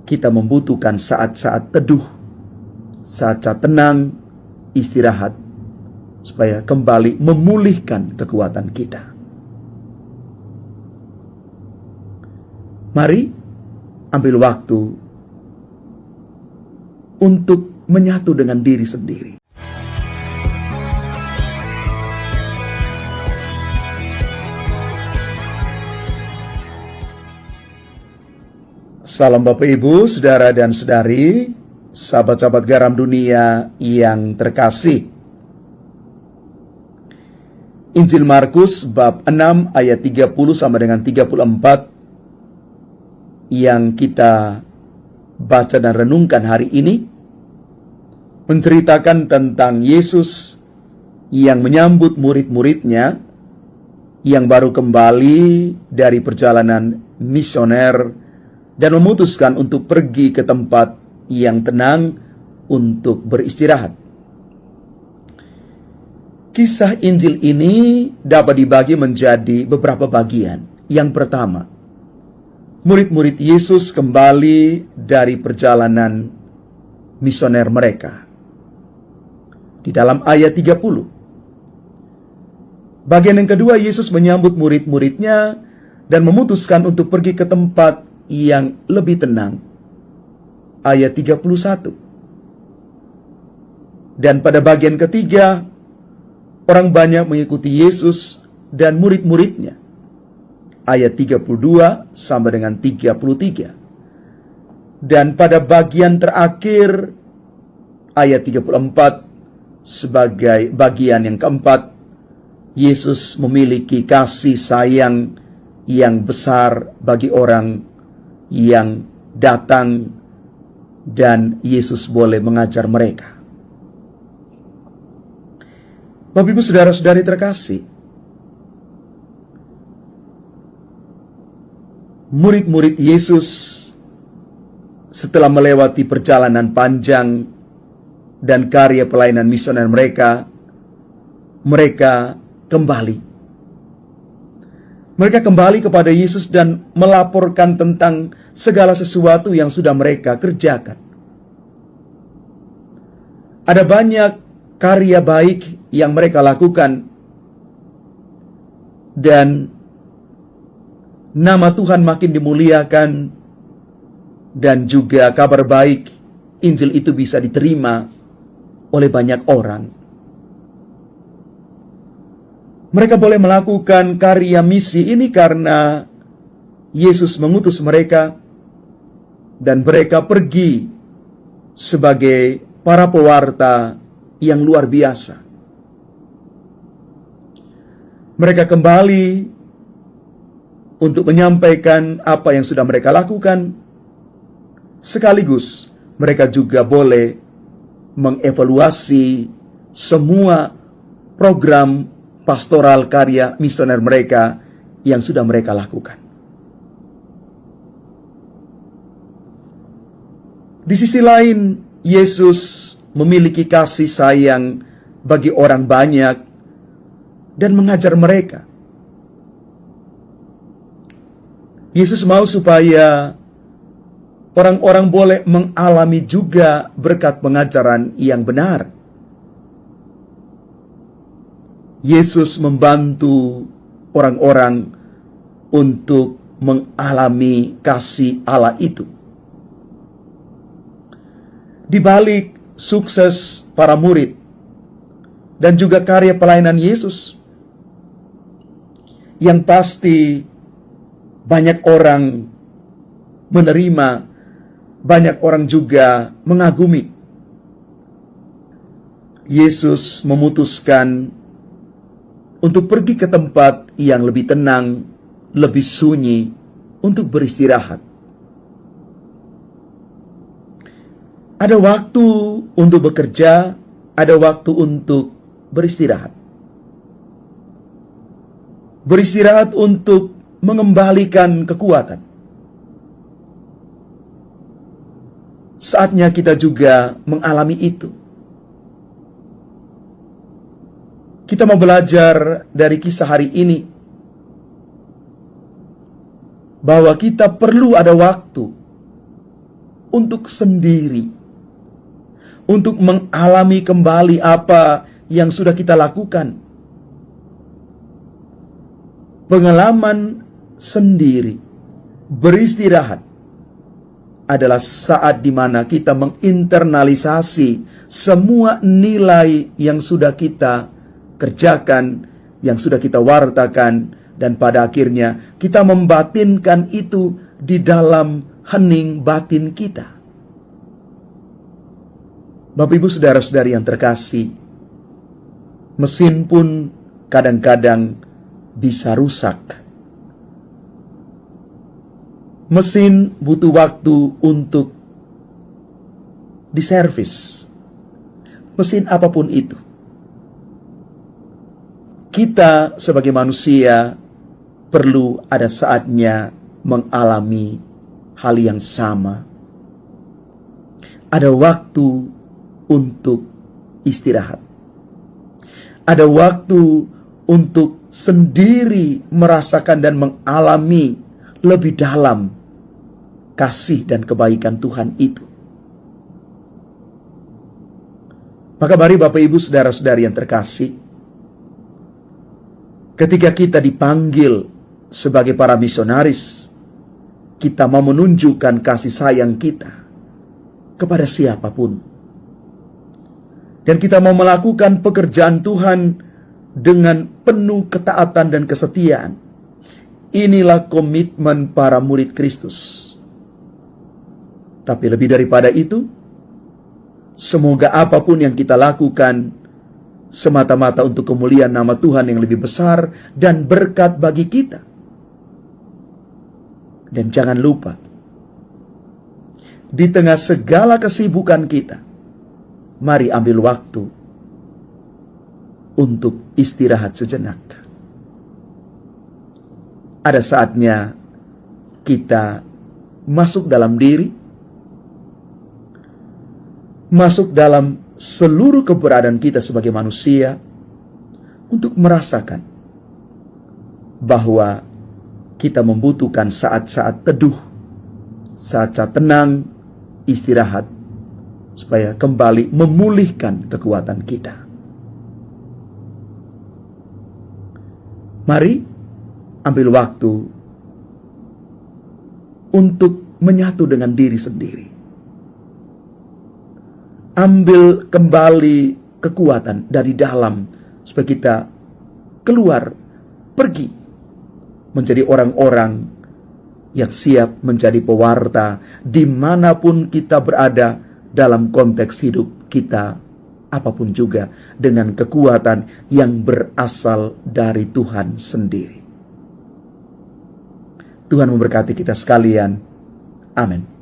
kita membutuhkan saat-saat teduh, saat-saat tenang, istirahat, supaya kembali memulihkan kekuatan kita. Mari ambil waktu untuk menyatu dengan diri sendiri. Salam Bapak Ibu, Saudara dan Saudari, sahabat-sahabat garam dunia yang terkasih. Injil Markus bab 6 ayat 30 sampai dengan 34 yang kita baca dan renungkan hari ini menceritakan tentang Yesus yang menyambut murid-muridnya yang baru kembali dari perjalanan misioner dan memutuskan untuk pergi ke tempat yang tenang untuk beristirahat. Kisah Injil ini dapat dibagi menjadi beberapa bagian. Yang pertama, murid-murid Yesus kembali dari perjalanan misioner mereka. Di dalam ayat 30. Bagian yang kedua, Yesus menyambut murid-muridnya dan memutuskan untuk pergi ke tempat yang lebih tenang. Ayat 31. Dan pada bagian ketiga, orang banyak mengikuti Yesus dan murid-muridnya. Ayat 32 sampai dengan 33. Dan pada bagian terakhir, ayat 34, sebagai bagian yang keempat, Yesus memiliki kasih sayang yang besar bagi orang yang datang, dan Yesus boleh mengajar mereka. Bapak Ibu saudara-saudari terkasih, murid-murid Yesus setelah melewati perjalanan panjang dan karya pelayanan misioner mereka kembali. Mereka kembali kepada Yesus dan melaporkan tentang segala sesuatu yang sudah mereka kerjakan. Ada banyak karya baik yang mereka lakukan, dan nama Tuhan makin dimuliakan, dan juga kabar baik Injil itu bisa diterima oleh banyak orang. Mereka boleh melakukan karya misi ini karena Yesus mengutus mereka, dan mereka pergi sebagai para pewarta yang luar biasa. Mereka kembali untuk menyampaikan apa yang sudah mereka lakukan, sekaligus mereka juga boleh mengevaluasi semua program pastoral karya misioner mereka yang sudah mereka lakukan. Di sisi lain, Yesus memiliki kasih sayang bagi orang banyak dan mengajar mereka. Yesus mau supaya orang-orang boleh mengalami juga berkat pengajaran yang benar. Yesus membantu orang-orang untuk mengalami kasih Allah itu. Di balik sukses para murid dan juga karya pelayanan Yesus, yang pasti banyak orang menerima, banyak orang juga mengagumi. Yesus memutuskan untuk pergi ke tempat yang lebih tenang, lebih sunyi, untuk beristirahat. Ada waktu untuk bekerja, ada waktu untuk beristirahat. Beristirahat untuk mengembalikan kekuatan. Saatnya kita juga mengalami itu. Kita mau belajar dari kisah hari ini bahwa kita perlu ada waktu untuk sendiri, untuk mengalami kembali apa yang sudah kita lakukan. Pengalaman sendiri, beristirahat, adalah saat di mana kita menginternalisasi semua nilai yang sudah kita kerjakan, yang sudah kita wartakan, dan pada akhirnya kita membatinkan itu di dalam hening batin kita. Bapak Ibu saudara-saudari yang terkasih, mesin pun kadang-kadang bisa rusak. Mesin butuh waktu untuk diservis. Mesin apapun itu. Kita sebagai manusia perlu ada saatnya mengalami hal yang sama. Ada waktu untuk istirahat. Ada waktu untuk sendiri merasakan dan mengalami lebih dalam kasih dan kebaikan Tuhan itu. Maka mari Bapak Ibu saudara-saudari yang terkasih, ketika kita dipanggil sebagai para misionaris, kita mau menunjukkan kasih sayang kita kepada siapapun. Dan kita mau melakukan pekerjaan Tuhan dengan penuh ketaatan dan kesetiaan. Inilah komitmen para murid Kristus. Tapi lebih daripada itu, semoga apapun yang kita lakukan semata-mata untuk kemuliaan nama Tuhan yang lebih besar dan berkat bagi kita. Dan jangan lupa, di tengah segala kesibukan kita, mari ambil waktu untuk istirahat sejenak. Ada saatnya kita masuk dalam diri, masuk dalam seluruh keberadaan kita sebagai manusia untuk merasakan bahwa kita membutuhkan saat-saat teduh, saat-saat tenang, istirahat, supaya kembali memulihkan kekuatan kita. Mari ambil waktu untuk menyatu dengan diri sendiri. Ambil kembali kekuatan dari dalam supaya kita keluar, pergi menjadi orang-orang yang siap menjadi pewarta dimanapun kita berada dalam konteks hidup kita, apapun juga, dengan kekuatan yang berasal dari Tuhan sendiri. Tuhan memberkati kita sekalian. Amin.